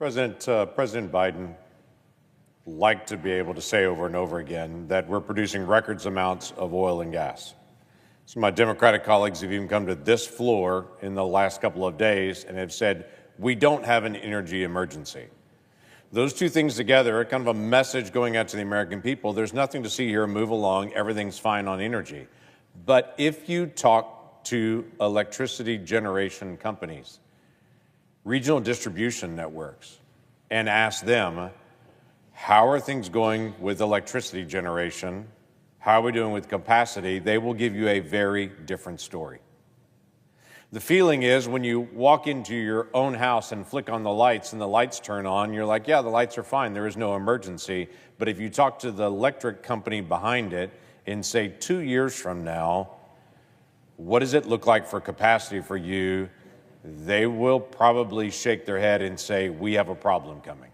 President Biden liked to be able to say over and over again that we're producing records amounts of oil and gas. So my Democratic colleagues have even come to this floor in the last couple of days and have said, we don't have an energy emergency. Those two things together are kind of a message going out to the American people. There's nothing to see here, move along, everything's fine on energy. But if you talk to electricity generation companies, regional distribution networks, and ask them, how are things going with electricity generation? How are we doing with capacity? They will give you a very different story. The feeling is when you walk into your own house and flick on the lights and the lights turn on, you're like, yeah, the lights are fine, there is no emergency. But if you talk to the electric company behind it and say 2 years from now, what does it look like for capacity for you? They will probably shake their head and say, we have a problem coming.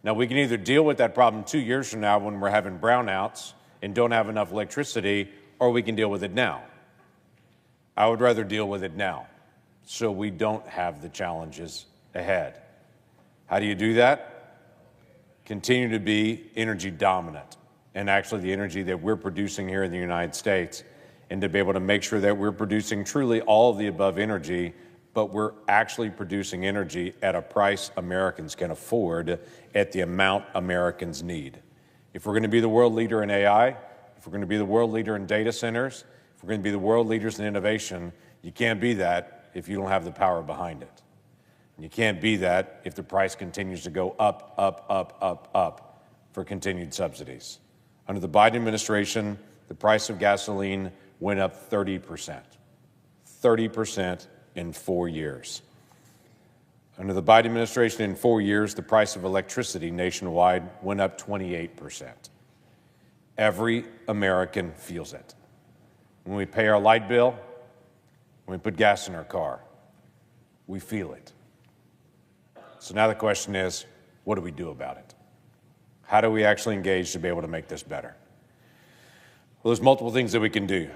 Now, we can either deal with that problem 2 years from now when we're having brownouts and don't have enough electricity, or we can deal with it now. I would rather deal with it now so we don't have the challenges ahead. How do you do that? Continue to be energy dominant, and actually the energy that we're producing here in the United States, and to be able to make sure that we're producing truly all of the above energy, but we're actually producing energy at a price Americans can afford at the amount Americans need. If we're going to be the world leader in AI, if we're going to be the world leader in data centers, if we're going to be the world leaders in innovation, you can't be that if you don't have the power behind it. And you can't be that if the price continues to go up, up, up, up, up for continued subsidies. Under the Biden administration, the price of gasoline went up 30%. 30% in 4 years. Under the Biden administration, in 4 years, the price of electricity nationwide went up 28%. Every American feels it. When we pay our light bill, when we put gas in our car, we feel it. So now the question is, what do we do about it? How do we actually engage to be able to make this better? Well, there's multiple things that we can do.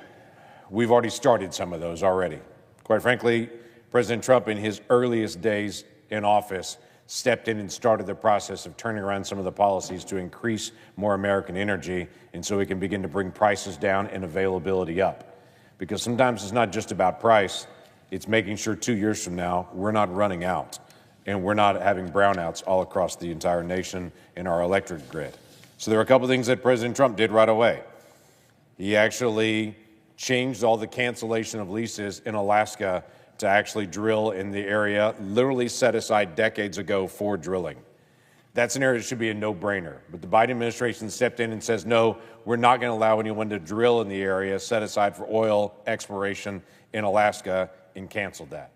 We've already started some of those already. Quite frankly, President Trump, in his earliest days in office, stepped in and started the process of turning around some of the policies to increase more American energy, and so we can begin to bring prices down and availability up. Because sometimes it's not just about price, it's making sure 2 years from now we're not running out and we're not having brownouts all across the entire nation in our electric grid. So there are a couple of things that President Trump did right away. He actually changed all the cancellation of leases in Alaska to actually drill in the area, literally set aside decades ago for drilling. That's an area that should be a no-brainer. But the Biden administration stepped in and says, no, we're not going to allow anyone to drill in the area set aside for oil exploration in Alaska, and canceled that.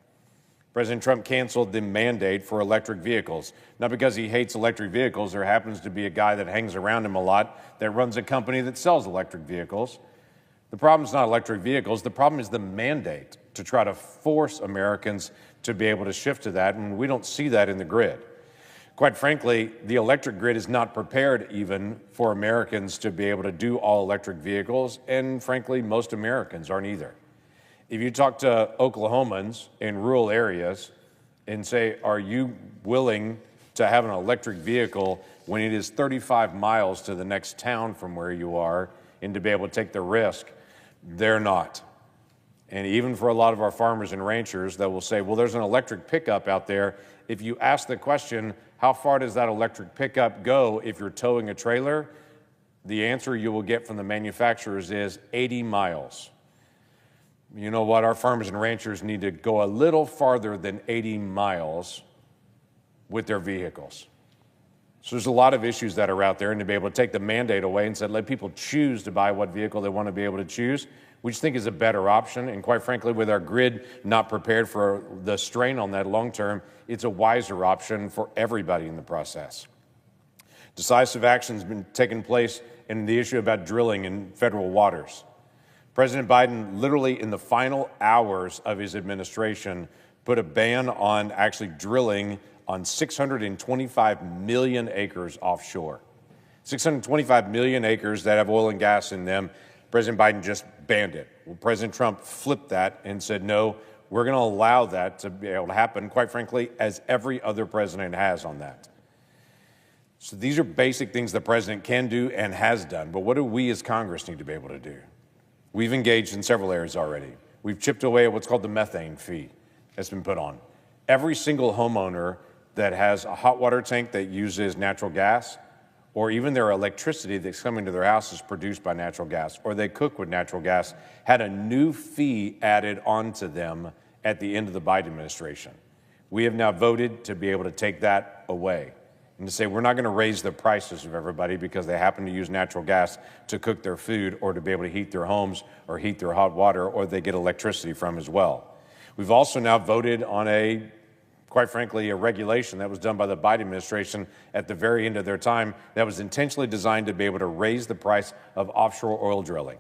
President Trump canceled the mandate for electric vehicles, not because he hates electric vehicles. There happens to be a guy that hangs around him a lot that runs a company that sells electric vehicles. The problem is not electric vehicles. The problem is the mandate to try to force Americans to be able to shift to that, and we don't see that in the grid. Quite frankly, the electric grid is not prepared even for Americans to be able to do all electric vehicles, and frankly, most Americans aren't either. If you talk to Oklahomans in rural areas and say, are you willing to have an electric vehicle when it is 35 miles to the next town from where you are, and to be able to take the risk, they're not. And even for a lot of our farmers and ranchers that will say, well, there's an electric pickup out there. If you ask the question, how far does that electric pickup go if you're towing a trailer? The answer you will get from the manufacturers is 80 miles. You know what? Our farmers and ranchers need to go a little farther than 80 miles with their vehicles. So there's a lot of issues that are out there, and to be able to take the mandate away and say, let people choose to buy what vehicle they want to be able to choose, we just think is a better option. And quite frankly, with our grid not prepared for the strain on that long term, it's a wiser option for everybody in the process. Decisive action has been taking place in the issue about drilling in federal waters. President Biden, literally in the final hours of his administration, put a ban on actually drilling on 625 million acres offshore. 625 million acres that have oil and gas in them. President Biden just banned it. Well, President Trump flipped that and said, no, we're going to allow that to be able to happen, quite frankly, as every other president has on that. So these are basic things the president can do and has done. But what do we as Congress need to be able to do? We've engaged in several areas already. We've chipped away at what's called the methane fee that's been put on. Every single homeowner that has a hot water tank that uses natural gas, or even their electricity that's coming to their house is produced by natural gas, or they cook with natural gas, had a new fee added onto them at the end of the Biden administration. We have now voted to be able to take that away and to say we're not going to raise the prices of everybody because they happen to use natural gas to cook their food or to be able to heat their homes or heat their hot water or they get electricity from as well. We've also now voted on quite frankly, a regulation that was done by the Biden administration at the very end of their time that was intentionally designed to be able to raise the price of offshore oil drilling,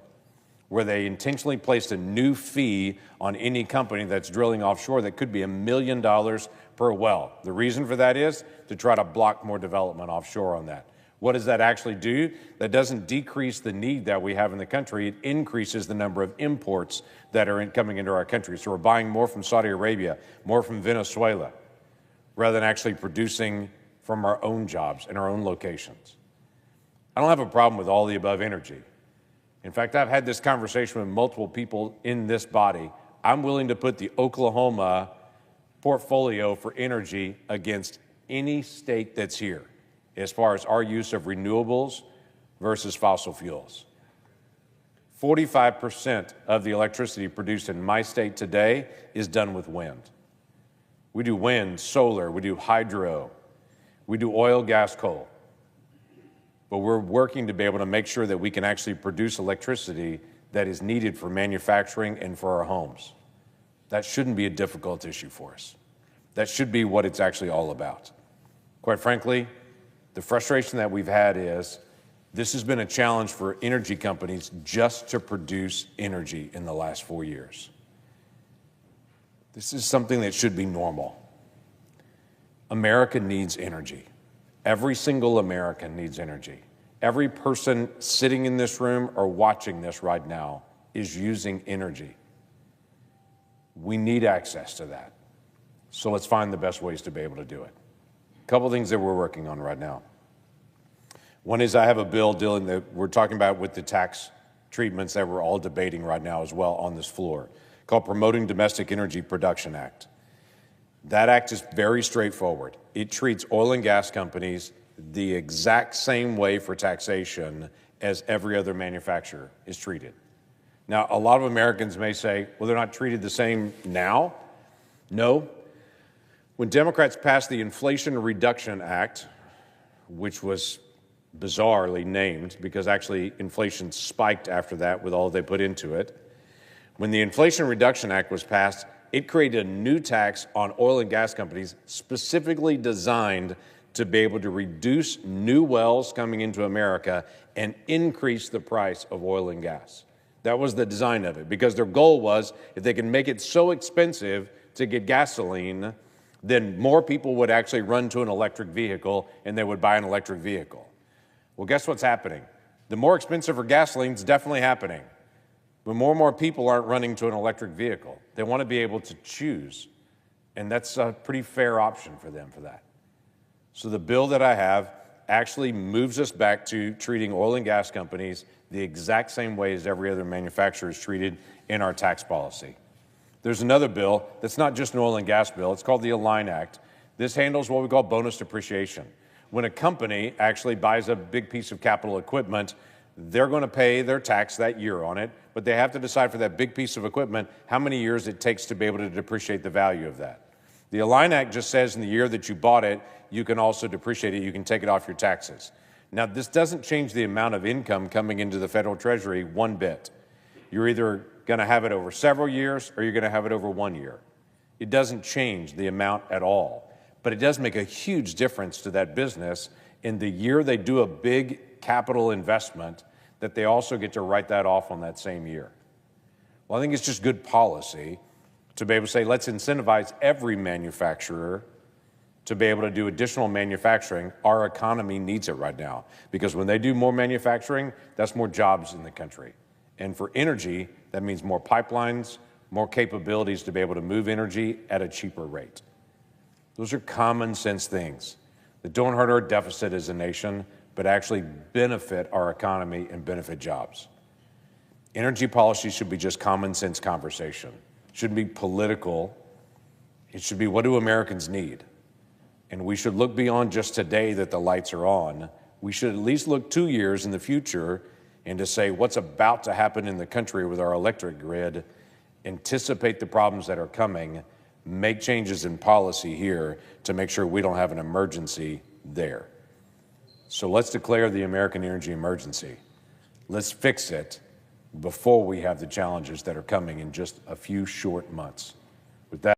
where they intentionally placed a new fee on any company that's drilling offshore that could be $1 million per well. The reason for that is to try to block more development offshore on that. What does that actually do? That doesn't decrease the need that we have in the country. It increases the number of imports that are coming into our country. So we're buying more from Saudi Arabia, more from Venezuela, rather than actually producing from our own jobs and our own locations. I don't have a problem with all the above energy. In fact, I've had this conversation with multiple people in this body. I'm willing to put the Oklahoma portfolio for energy against any state that's here as far as our use of renewables versus fossil fuels. 45% of the electricity produced in my state today is done with wind. We do wind, solar, we do hydro, we do oil, gas, coal. But we're working to be able to make sure that we can actually produce electricity that is needed for manufacturing and for our homes. That shouldn't be a difficult issue for us. That should be what it's actually all about. Quite frankly, the frustration that we've had is this has been a challenge for energy companies just to produce energy in the last 4 years. This is something that should be normal. America needs energy. Every single American needs energy. Every person sitting in this room or watching this right now is using energy. We need access to that. So let's find the best ways to be able to do it. A couple things that we're working on right now. One is I have a bill that we're talking about with the tax treatments that we're all debating right now as well on this floor, called Promoting Domestic Energy Production Act. That act is very straightforward. It treats oil and gas companies the exact same way for taxation as every other manufacturer is treated. Now, a lot of Americans may say, well, they're not treated the same now. No. When Democrats passed the Inflation Reduction Act, which was bizarrely named because actually inflation spiked after that with all they put into it. When the Inflation Reduction Act was passed, it created a new tax on oil and gas companies specifically designed to be able to reduce new wells coming into America and increase the price of oil and gas. That was the design of it, because their goal was if they can make it so expensive to get gasoline, then more people would actually run to an electric vehicle and they would buy an electric vehicle. Well, guess what's happening? The more expensive for gasoline is definitely happening. But more and more people aren't running to an electric vehicle. They want to be able to choose. And that's a pretty fair option for them for that. So the bill that I have actually moves us back to treating oil and gas companies the exact same way as every other manufacturer is treated in our tax policy. There's another bill that's not just an oil and gas bill. It's called the Align Act. This handles what we call bonus depreciation. When a company actually buys a big piece of capital equipment, they're going to pay their tax that year on it, but they have to decide for that big piece of equipment how many years it takes to be able to depreciate the value of that. The Align Act just says in the year that you bought it, you can also depreciate it. You can take it off your taxes. Now, this doesn't change the amount of income coming into the federal treasury one bit. You're either going to have it over several years or you're going to have it over 1 year. It doesn't change the amount at all. But it does make a huge difference to that business in the year they do a big capital investment, that they also get to write that off on that same year. Well, I think it's just good policy to be able to say, let's incentivize every manufacturer to be able to do additional manufacturing. Our economy needs it right now, because when they do more manufacturing, that's more jobs in the country. And for energy, that means more pipelines, more capabilities to be able to move energy at a cheaper rate. Those are common sense things that don't hurt our deficit as a nation, but actually benefit our economy and benefit jobs. Energy policy should be just common sense conversation. It shouldn't be political. It should be, what do Americans need? And we should look beyond just today that the lights are on. We should at least look 2 years in the future and to say what's about to happen in the country with our electric grid, anticipate the problems that are coming, make changes in policy here to make sure we don't have an emergency there. So let's declare the American energy emergency. Let's fix it before we have the challenges that are coming in just a few short months. With that,